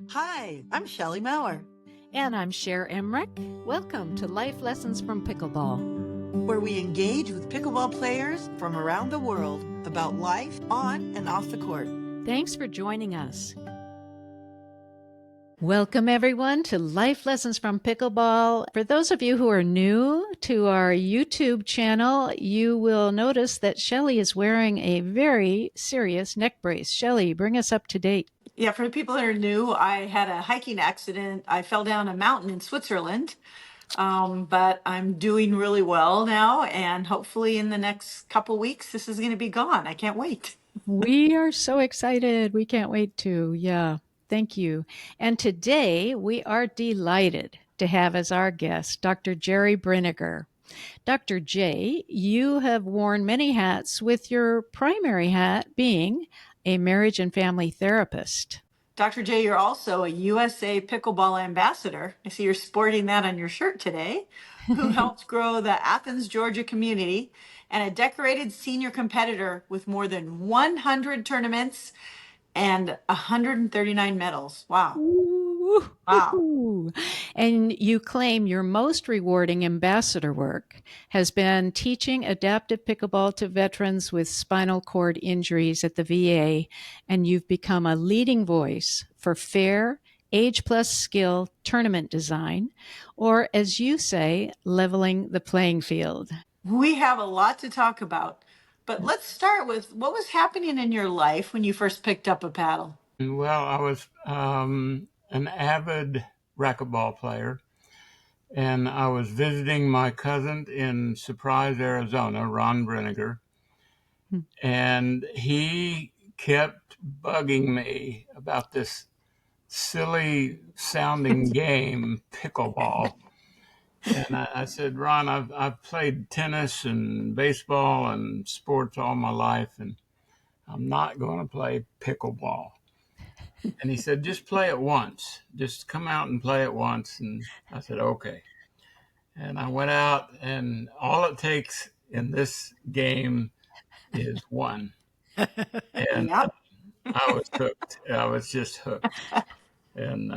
Hi, I'm Shelley Maurer, And I'm Cher Emmerich. Welcome to Life Lessons from Pickleball. where we engage with pickleball players from around the world about life on and off the court. Thanks for joining us. Welcome, everyone, to Life Lessons from Pickleball. For those of you who are new to our YouTube channel, you will notice that Shelley is wearing a very serious neck brace. Shelley, bring us up to date. Yeah, for the people that are new, I had a hiking accident. I fell down a mountain in Switzerland, but I'm doing really well now, and hopefully in the next couple weeks, this is going to be gone. I can't wait. We are so excited. We can't wait to. Yeah, thank you. And today we are delighted to have as our guest Dr. Jerry Brinegar. Dr. J, you have worn many hats, with your primary hat being a marriage and family therapist. Dr. J, you're also a USA Pickleball ambassador. I see you're sporting that on your shirt today, who helps grow the Athens, Georgia community, and a decorated senior competitor with more than 100 tournaments and 139 medals. Wow. Wow. Ooh. And you claim your most rewarding ambassador work has been teaching adaptive pickleball to veterans with spinal cord injuries at the VA, and you've become a leading voice for fair, age plus skill tournament design, or as you say, leveling the playing field. We have a lot to talk about, but let's start with what was happening in your life when you first picked up a paddle. Well, I was an avid racquetball player, and I was visiting my cousin in Surprise, Arizona, Ron Brinegar, and he kept bugging me about this silly sounding game, pickleball. And I said, Ron, I've played tennis and baseball and sports all my life, and I'm not going to play pickleball. And he said, just play it once. Just come out and play it once. And I said, okay. And I went out, and all it takes in this game is one. And Yep. I was hooked. I was just hooked. And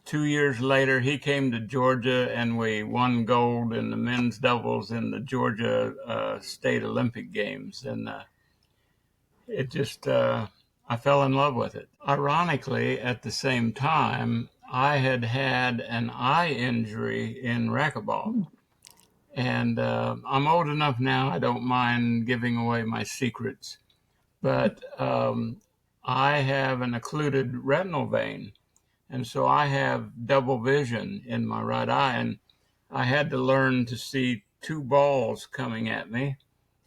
2 years later, he came to Georgia, and we won gold in the men's doubles in the Georgia State Olympic Games. And it just, I fell in love with it. Ironically, at the same time, I had had an eye injury in racquetball. And I'm old enough now, I don't mind giving away my secrets. But I have an occluded retinal vein. And so I have double vision in my right eye. And I had to learn to see two balls coming at me.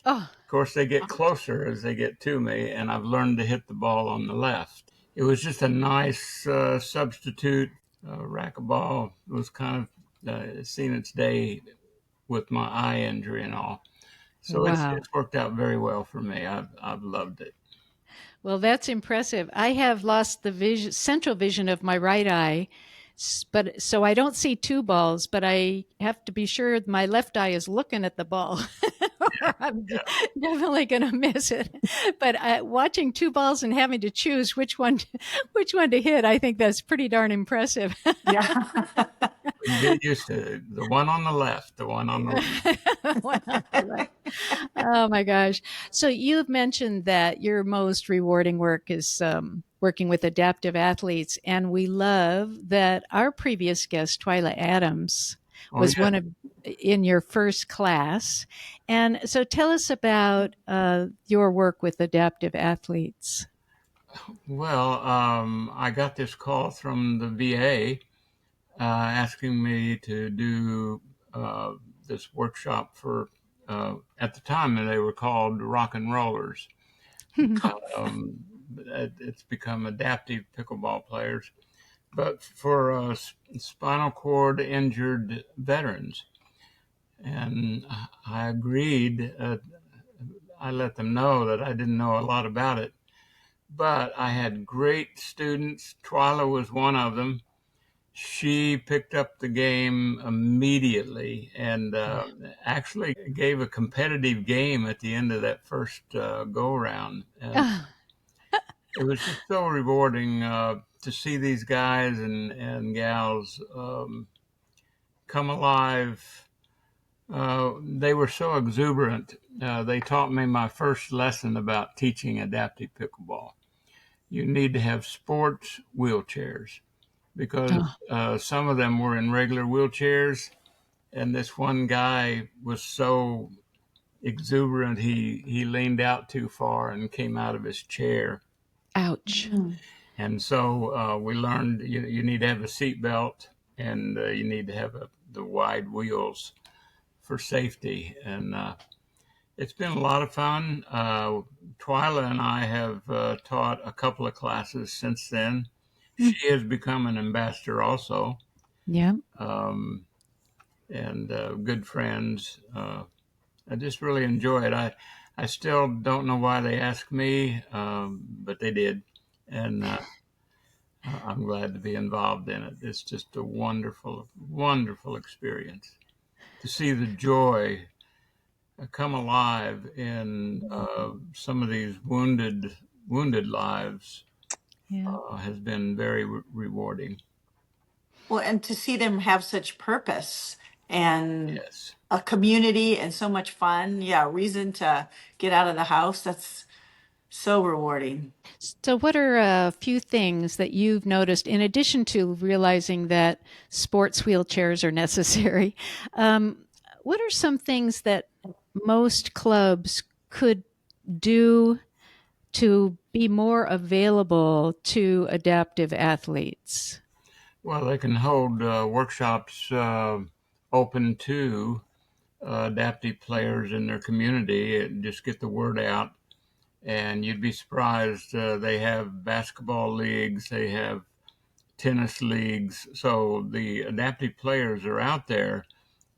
Oh, Of course, they get closer as they get to me, and I've learned to hit the ball on the left. It was just a nice substitute. Racquetball was kind of seen its day with my eye injury and all. So wow. it's worked out very well for me. I've loved it. Well, that's impressive. I have lost the vision, central vision of my right eye, but so I don't see two balls, but I have to be sure my left eye is looking at the ball. Or I'm Yeah. definitely going to miss it. But watching two balls and having to choose which one to hit, I think that's pretty darn impressive. Yeah. You get used to it. The one on the left, the one on the left. Oh my gosh. So you've mentioned that your most rewarding work is working with adaptive athletes. And we love that our previous guest, Twyla Adams, Oh, was yeah. one of in your first class. And so tell us about your work with adaptive athletes. Well, I got this call from the VA asking me to do this workshop for, at the time they were called rock and rollers. Um, it's become adaptive pickleball players, but for spinal cord injured veterans. And I agreed. I let them know that I didn't know a lot about it, but I had great students. Twyla was one of them. She picked up the game immediately and actually gave a competitive game at the end of that first go round. And it was just so rewarding to see these guys and gals come alive. They were so exuberant. They taught me my first lesson about teaching adaptive pickleball. You need to have sports wheelchairs because Oh, some of them were in regular wheelchairs, and this one guy was so exuberant he leaned out too far and came out of his chair. ouch. And so we learned you need to have a seat belt and you need to have the wide wheels for safety. And it's been a lot of fun. Twyla and I have taught a couple of classes since then. She has become an ambassador also, Yeah. and good friends. I just really enjoy it. I still don't know why they asked me, but they did. And I'm glad to be involved in it. It's just a wonderful, wonderful experience to see the joy come alive in some of these wounded lives. Yeah. Has been very rewarding. Well, and to see them have such purpose and Yes. a community and so much fun. Yeah, reason to get out of the house. That's so rewarding. So, what are a few things that you've noticed in addition to realizing that sports wheelchairs are necessary? Um, what are some things that most clubs could do to be more available to adaptive athletes? Well, they can hold workshops open to adaptive players in their community and just get the word out. And you'd be surprised. They have basketball leagues, they have tennis leagues. So the adaptive players are out there.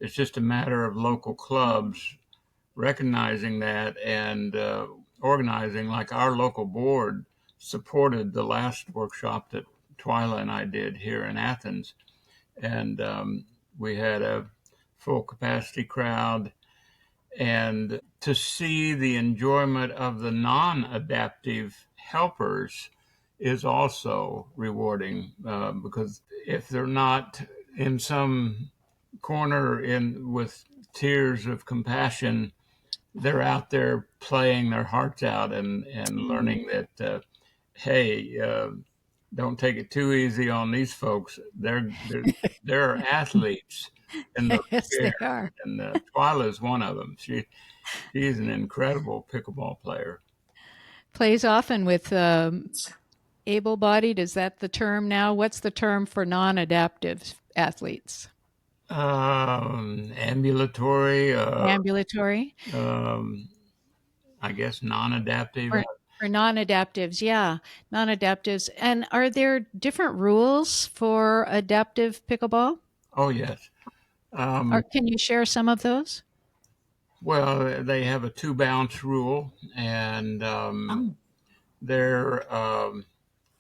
It's just a matter of local clubs recognizing that and organizing. Like our local board supported the last workshop that Twyla and I did here in Athens. And we had a full capacity crowd. And to see the enjoyment of the non adaptive helpers is also rewarding because if they're not in some corner in with tears of compassion, they're out there playing their hearts out and learning that hey, don't take it too easy on these folks. They're athletes in those Yes, chairs, they are. and Twyla is one of them. She's an incredible pickleball player. Plays often with able bodied. Is that the term now? What's the term for non adaptive athletes? Ambulatory, Ambulatory? um, I guess non-adaptive. For non-adaptives, yeah, non-adaptives. And are there different rules for adaptive pickleball? Oh yes. Or Um, can you share some of those? well, they have a 2 bounce rule, and Oh, they're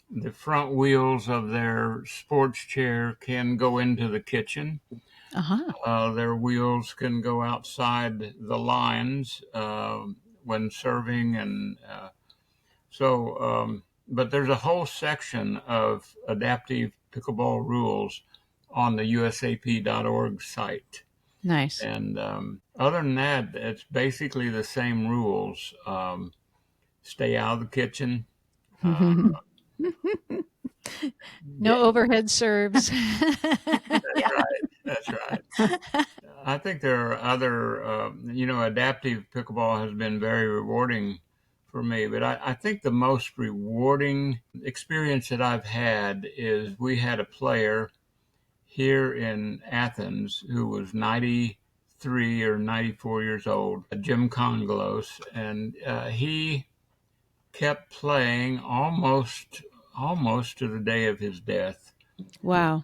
the front wheels of their sports chair can go into the kitchen. Uh-huh. Their wheels can go outside the lines when serving, and but there's a whole section of adaptive pickleball rules on the USAP.org site. Nice. And other than that, it's basically the same rules. Stay out of the kitchen. Uh, No yeah, overhead serves. that's yeah. right. That's right. I think there are other, adaptive pickleball has been very rewarding for me, but I think the most rewarding experience that I've had is we had a player here in Athens who was 93 or 94 years old, Jim Congalos, and he kept playing almost to the day of his death. Wow.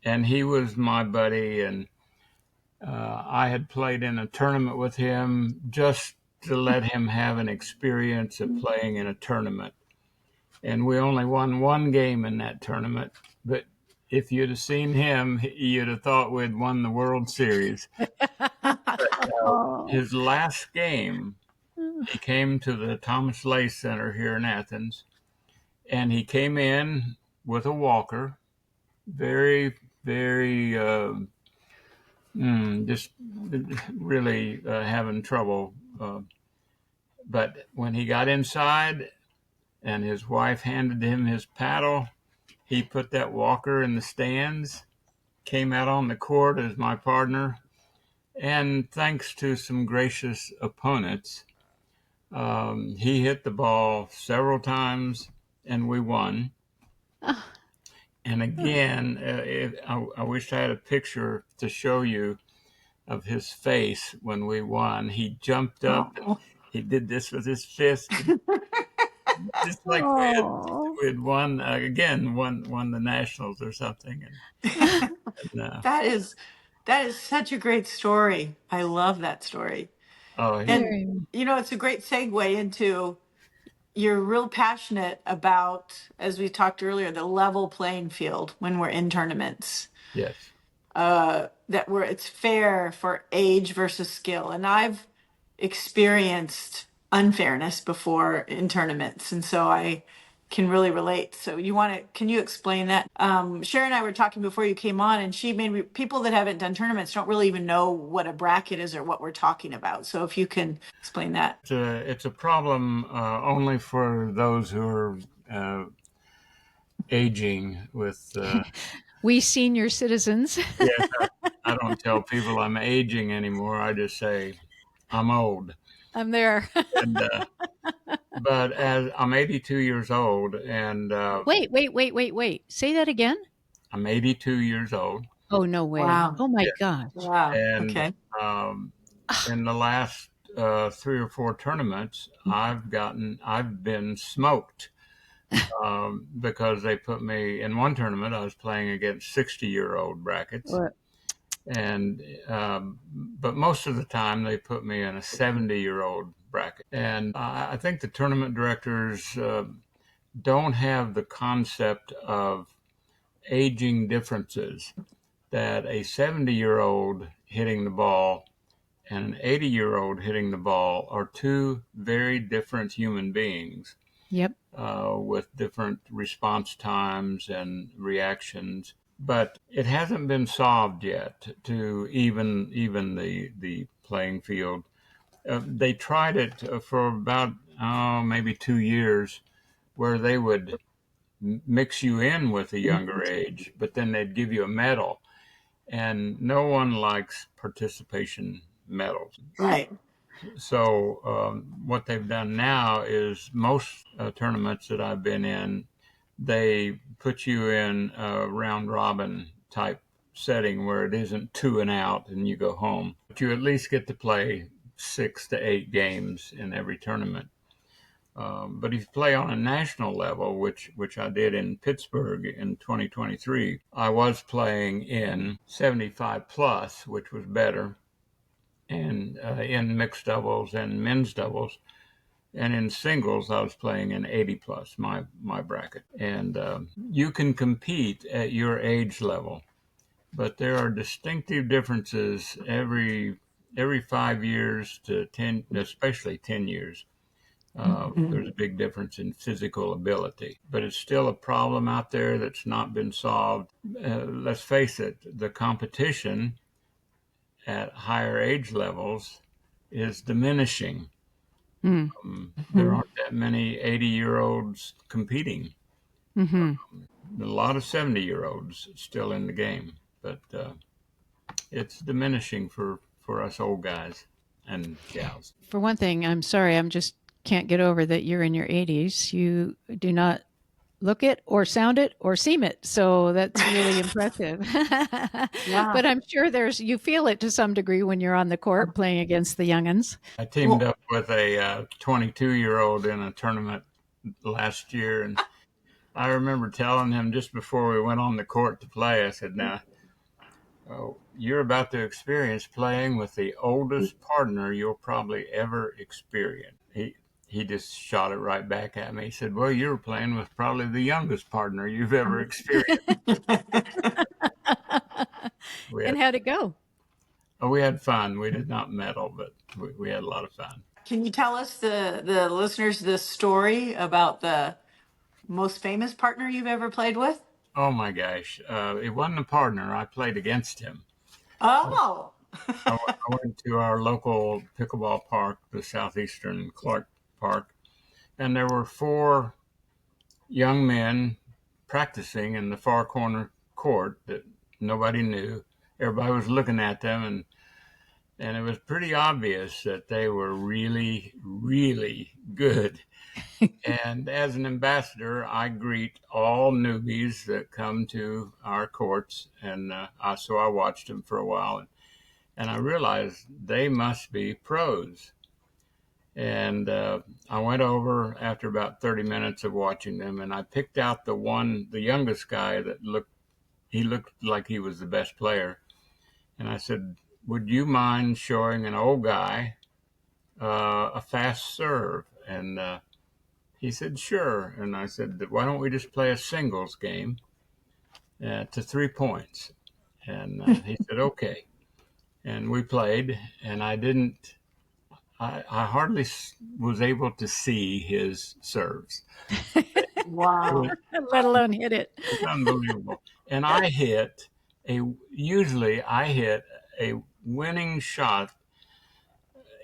And he was my buddy, and I had played in a tournament with him just to let him have an experience of playing in a tournament. And we only won 1 game in that tournament. But if you'd have seen him, you'd have thought we'd won the World Series. Oh. His last game, he came to the Thomas Lay Center here in Athens, and he came in with a walker, very, very, just really having trouble. But when he got inside and his wife handed him his paddle, he put that walker in the stands, came out on the court as my partner, and thanks to some gracious opponents, he hit the ball several times and we won. Oh, And again, I wish I had a picture to show you of his face when we won. He jumped up and Oh. he did this with his fist, just like oh. we had won again, won the nationals or something. And That is such a great story. I love that story. oh, And Very. it's a great segue into you're real passionate about, as we talked earlier, the level playing field when we're in tournaments. yes, That where it's fair for age versus skill. And I've experienced unfairness before in tournaments, and so I can really relate. So can you explain that? Sharon and I were talking before you came on, and she made people that haven't done tournaments don't really even know what a bracket is or what we're talking about. So if you can explain that. it's a problem only for those who are aging with. We senior citizens. Yes, I don't tell people I'm aging anymore. I just say I'm old. I'm there. And but as I'm 82 years old, and Wait. Say that again. I'm 82 years old, Oh, no way. Wow. Oh, my yeah, gosh. Wow. and Okay. um, in the last 3 or 4 tournaments, I've been smoked because they put me in one tournament. I was playing against 60-year-old brackets, What? and but most of the time they put me in a 70-year-old bracket. And I think the tournament directors don't have the concept of aging differences, that a 70-year-old hitting the ball and an 80-year-old hitting the ball are two very different human beings Yep. with different response times and reactions. But it hasn't been solved yet to even the playing field. They tried it for about maybe 2 years, where they would mix you in with a younger age, but then they'd give you a medal, and no one likes participation medals. Right. So what they've done now is most tournaments that I've been in, they put you in a round robin type setting where it isn't two and out and you go home. But you at least get to play 6 to 8 games in every tournament. But if you play on a national level, which I did in Pittsburgh in 2023, I was playing in 75 plus, which was better, and in mixed doubles and men's doubles. And in singles, I was playing in 80 plus, my bracket. And you can compete at your age level, but there are distinctive differences every 5 years to 10, especially 10 years. There's a big difference in physical ability, but it's still a problem out there that's not been solved. Let's face it, the competition at higher age levels is diminishing. Mm. There aren't that many 80-year-olds competing. Mm-hmm. A lot of 70-year-olds still in the game, but it's diminishing for us old guys and gals. For one thing, I'm sorry, I'm just can't get over that you're in your 80s. You do not look it or sound it or seem it. So that's really impressive. Yeah. But I'm sure you feel it to some degree when you're on the court playing against the youngins. I teamed Well, up with a 22-year-old in a tournament last year, and I remember telling him just before we went on the court to play, I said, "Now, you're about to experience playing with the oldest partner you'll probably ever experience." He just shot it right back at me. He said, "Well, you were playing with probably the youngest partner you've ever experienced." We had And how'd it go? we had fun. We did not medal, but we had a lot of fun. can you tell us the listeners the story about Most famous partner you've ever played with? Oh my gosh. It wasn't a partner. I played against him. Oh. I went to our local pickleball park, the Southeastern Clark Park, and there were four young men practicing in the far corner court that nobody knew. Everybody was looking at them, and it was pretty obvious that they were really, really good. And as an ambassador, I greet all newbies that come to our courts, and so I watched them for a while, and I realized they must be pros. And I went over after about 30 minutes of watching them, and I picked out the youngest guy that looked like he was the best player. And I said, "Would you mind showing an old guy a fast serve?" And he said, "Sure." And I said, "Why don't we just play a singles game to 3 points?" And he said, "Okay." And we played, and I hardly was able to see his serves. Wow. Let alone hit it. It was unbelievable. And usually I hit a winning shot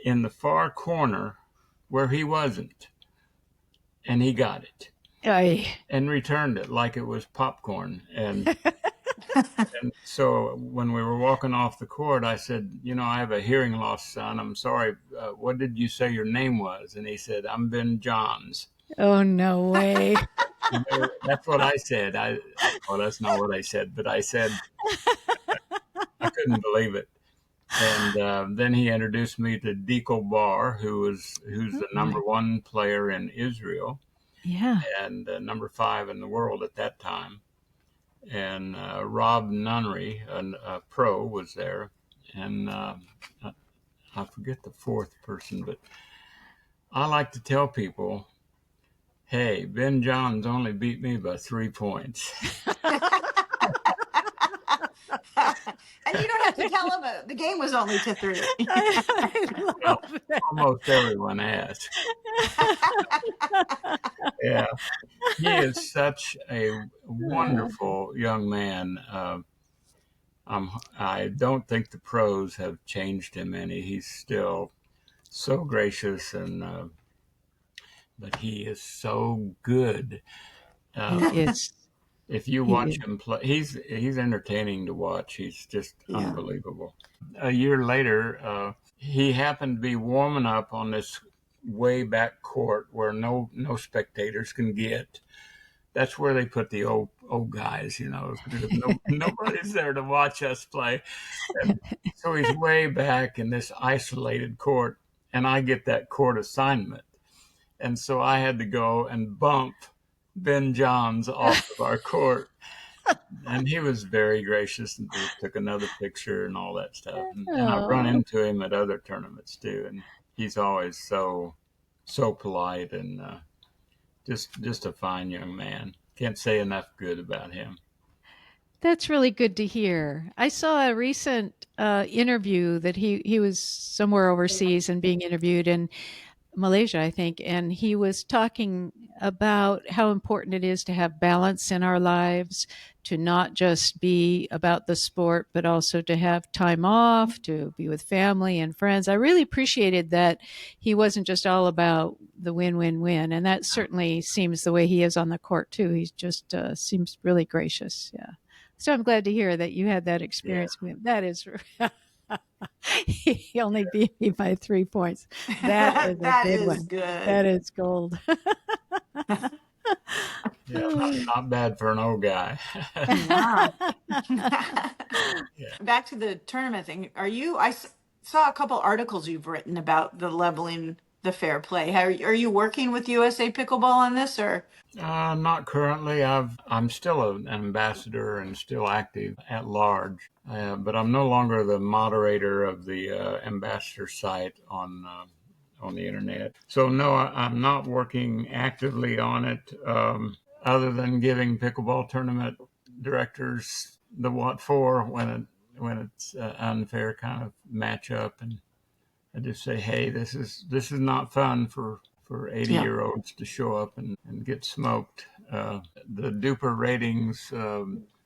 in the far corner where he wasn't. And he got it Aye. and returned it like it was popcorn. And so when we were walking off the court, I said, I have a hearing loss son. I'm sorry. What did you say your name was? And he said, "I'm Ben Johns." Oh, no way. That's what I said. Well, that's not what I said, but I said I couldn't believe it. And then he introduced me to Dekel Bar, who's the number one player in Israel, Yeah. and number 5 in the world at that time. And Rob Nunnery, a pro, was there, and I forget the fourth person, but I like to tell people, "Hey, Ben Johns only beat me by 3 points." And you don't have to tell him the game was only to 3. I Well, love that. almost everyone has. Yeah, he is such a wonderful young man. I don't think the pros have changed him any. He's still so gracious, but he is so good. He is. If you He watch is. him play, he's entertaining to watch. He's just Yeah. unbelievable. A year later, he happened to be warming up on this way back court where no spectators can get. That's where they put the old guys, nobody's there to watch us play. And so he's way back in this isolated court, and I get that court assignment. And so I had to go and bump Ben Johns off of our court. And he was very gracious and took another picture and all that stuff. And I've run Oh, into him at other tournaments too. And he's always so polite and just a fine young man. Can't say enough good about him. that's really good to hear. I saw a recent interview that he was somewhere overseas and being interviewed in Malaysia, I think, and he was talking about how important it is to have balance in our lives, to not just be about the sport, but also to have time off, to be with family and friends. I really appreciated that he wasn't just all about the win, win, win. And that certainly seems the way he is on the court, too. He just seems really gracious. Yeah. So I'm glad to hear that you had that Yeah. experience with him. That is. He only beat me by 3 points. That is a That good is one. good. That is gold. Yeah, not bad for an old guy. Wow. Yeah. Back to the tournament thing. Saw a couple articles you've written about the leveling the fair play. Are you working with USA Pickleball on this, or? Not currently. I'm still an ambassador and still active at large, but I'm no longer the moderator of the ambassador site on the internet. So no, I'm not working actively on it, other than giving pickleball tournament directors the what for when it's an unfair kind of matchup, and I just say, "Hey, this is not fun for 80-year-olds to show up and get smoked." the Duper ratings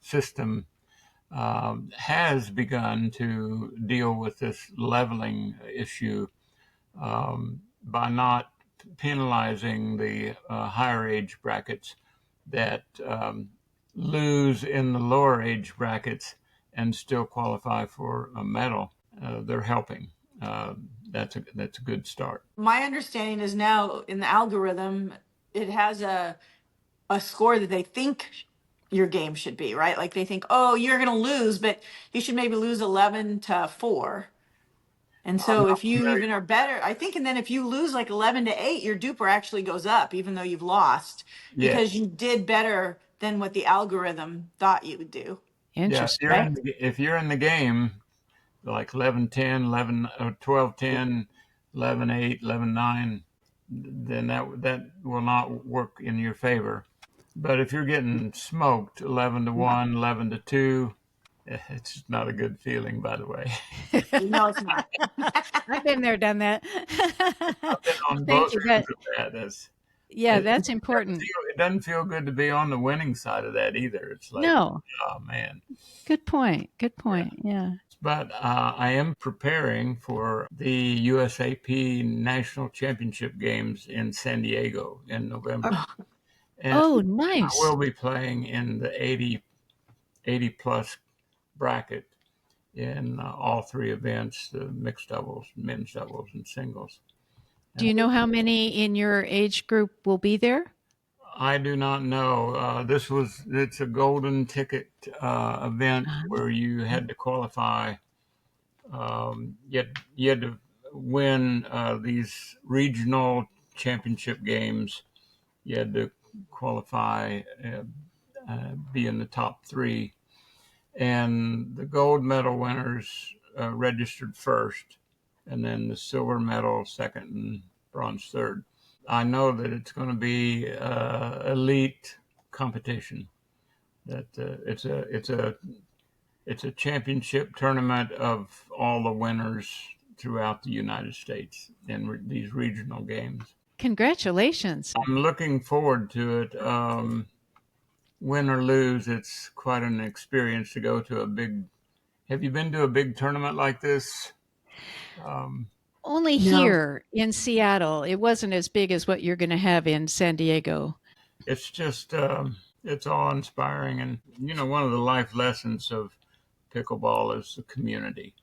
system has begun to deal with this leveling issue by not penalizing the higher age brackets that lose in the lower age brackets and still qualify for a medal. They're helping. That's a good start. My understanding is now in the algorithm, it has a score that they think your game should be, right? Like they think, oh, you're going to lose, but you should maybe lose 11-4. And I'm so not if you familiar. even are better, I think, and then if you lose like 11-8, your duper actually goes up, even though you've lost, Yeah, because you did better than what the algorithm thought you would do. yeah. If Interesting. you're Right? in if you're in the game, like 11-10, 11 12-10, 11-8, 11-9, then that will not work in your favor. But if you're getting smoked 11-1, 11-2, it's not a good feeling, by the way. No, it's not. I've been there, done that. I've been on Thank both you. ends of that. Yeah, that's important. It doesn't feel good to be on the winning side of that either. It's like, No, oh man. good point. Good Yeah. point. Yeah. But I am preparing for the USAP National Championship Games in San Diego in November. And Oh, I nice. will be playing in the 80 plus bracket in all three events, the mixed doubles, men's doubles, and singles. Do And you know how many in your age group will be there? I do not know. It's a golden ticket event Uh, where you had to qualify. You had to win these regional championship games. You had to qualify, be in the top three, and the gold medal winners registered first, and then the silver medal second, and bronze third. I know that it's going to be elite competition. That it's a championship tournament of all the winners throughout the United States in these regional games. Congratulations. I'm looking forward to it. Win or lose, it's quite an experience to go to a big. Have you been to a big tournament like this? Um, Only No. here in Seattle. It wasn't as big as what you're going to have in San Diego. it's just it's awe inspiring, and one of the life lessons of pickleball is the community,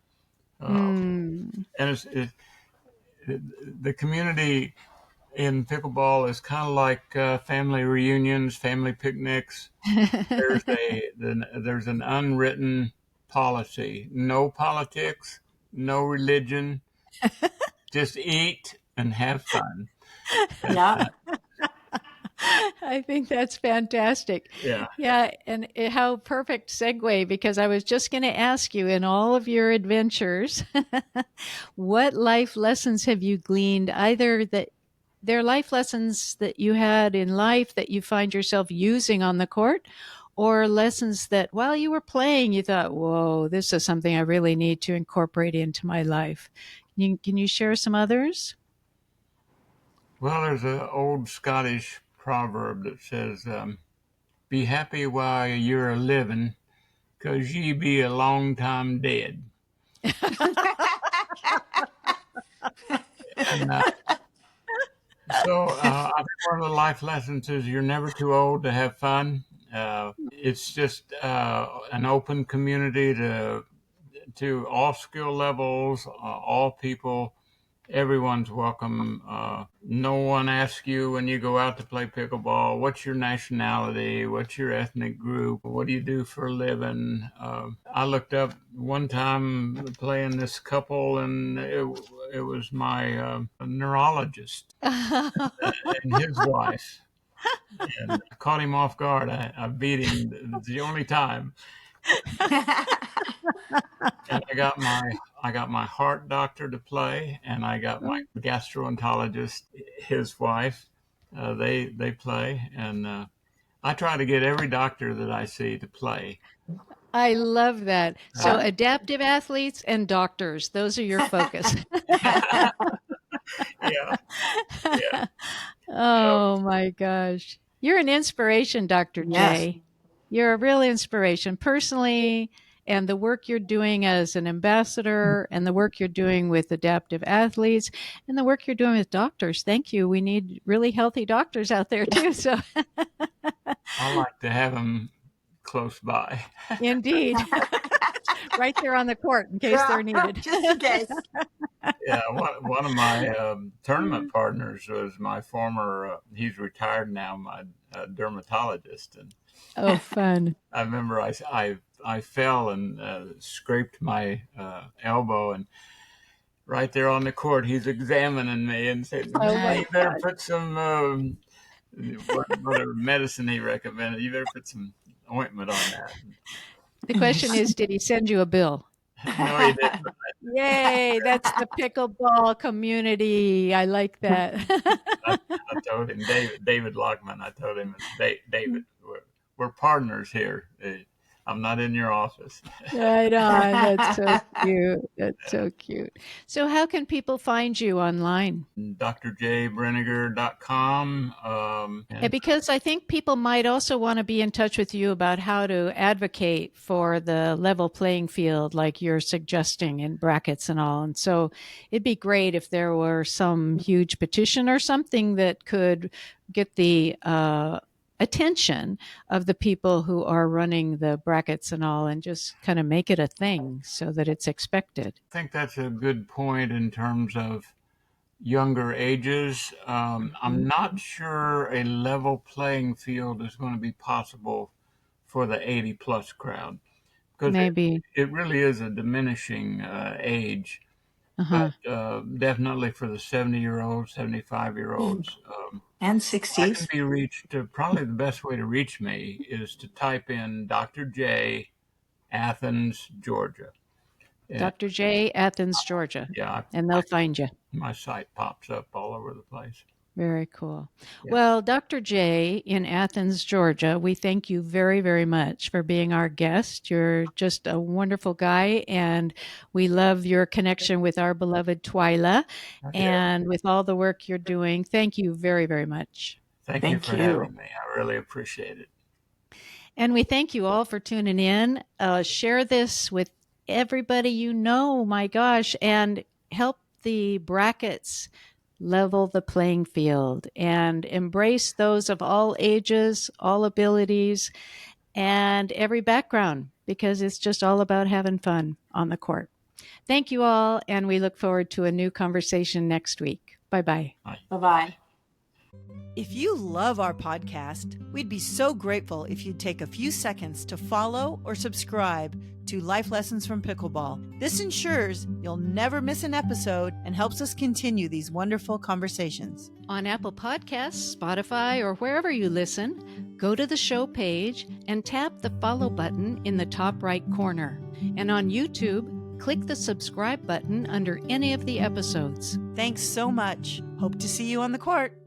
Mm. and the community in pickleball is kind of like family reunions, family picnics. There's an unwritten policy: no politics, no religion, just eat and have fun. Yeah. I think that's fantastic. Yeah. Yeah, and how perfect segue, because I was just going to ask you, in all of your adventures, what life lessons have you gleaned, either that they're life lessons that you had in life that you find yourself using on the court, or lessons that while you were playing you thought, whoa, this is something I really need to incorporate into my life. Can you share some others? Well, there's an old Scottish proverb that says, "Be happy while you're a living, 'cause ye be a long time dead." And I think one of the life lessons is you're never too old to have fun. It's just an open community to all skill levels, all people. Everyone's welcome. No one asks you when you go out to play pickleball, what's your nationality? What's your ethnic group? What do you do for a living? I looked up one time playing this couple, and it was my neurologist and his wife. And I caught him off guard. I beat him. It's the only time. And I got my heart doctor to play, and I got my gastroenterologist, his wife. They play, and I try to get every doctor that I see to play. I love that. So, Uh, adaptive athletes and doctors, those are your focus. yeah, yeah. So Oh my gosh. You're an inspiration, Dr. Yes. J. You're a real inspiration personally, and the work you're doing as an ambassador and the work you're doing with adaptive athletes and the work you're doing with doctors. Thank you. We need really healthy doctors out there too. So I like to have them close by. indeed, right there on the court in case they're needed. Just in case. Yeah, one of my tournament partners was my former, he's retired now, my dermatologist. And Oh, fun. I remember I fell and scraped my elbow, and right there on the court, he's examining me and said, Oh, my you better God. put some, whatever medicine he recommended, you better put some ointment on that. The question is, did he send you a bill? No, he didn't. Yay, that's the pickleball community. I like that. I told him, David Lockman, I told him, David, we're partners here. I'm not in your office. Right on. That's so cute. That's so cute. So how can people find you online? drjbrinegar.com. Yeah, because I think people might also want to be in touch with you about how to advocate for the level playing field, like you're suggesting in brackets and all. And so it'd be great if there were some huge petition or something that could get the attention of the people who are running the brackets and all, and just kind of make it a thing so that it's expected. I think that's a good point in terms of younger ages. I'm not sure a level playing field is going to be possible for the 80 plus crowd, because Maybe. it really is a diminishing age. Uh-huh. But definitely for the 70-year-olds, 75-year-olds, And I can 60s. be reached. Probably the best way to reach me is to type in Dr. J, Athens, Georgia. And Dr. J, Athens, Georgia. yeah, And they'll find you. my site pops up all over the place. Very cool. Yeah. Well, Dr. J in Athens, Georgia, we thank you very, very much for being our guest. You're just a wonderful guy, and we love your connection with our beloved Twyla and with all the work you're doing. Thank you very, very much. Thank you for having me. I really appreciate it. And we thank you all for tuning in. Share this with everybody you know, my gosh, and help the brackets level the playing field and embrace those of all ages, all abilities, and every background, because it's just all about having fun on the court. Thank you all, and we look forward to a new conversation next week. Bye-bye. Bye-bye. If you love our podcast, we'd be so grateful if you'd take a few seconds to follow or subscribe to Life Lessons from Pickleball. This ensures you'll never miss an episode and helps us continue these wonderful conversations. On Apple Podcasts, Spotify, or wherever you listen, go to the show page and tap the follow button in the top right corner. And on YouTube, click the subscribe button under any of the episodes. Thanks so much. Hope to see you on the court.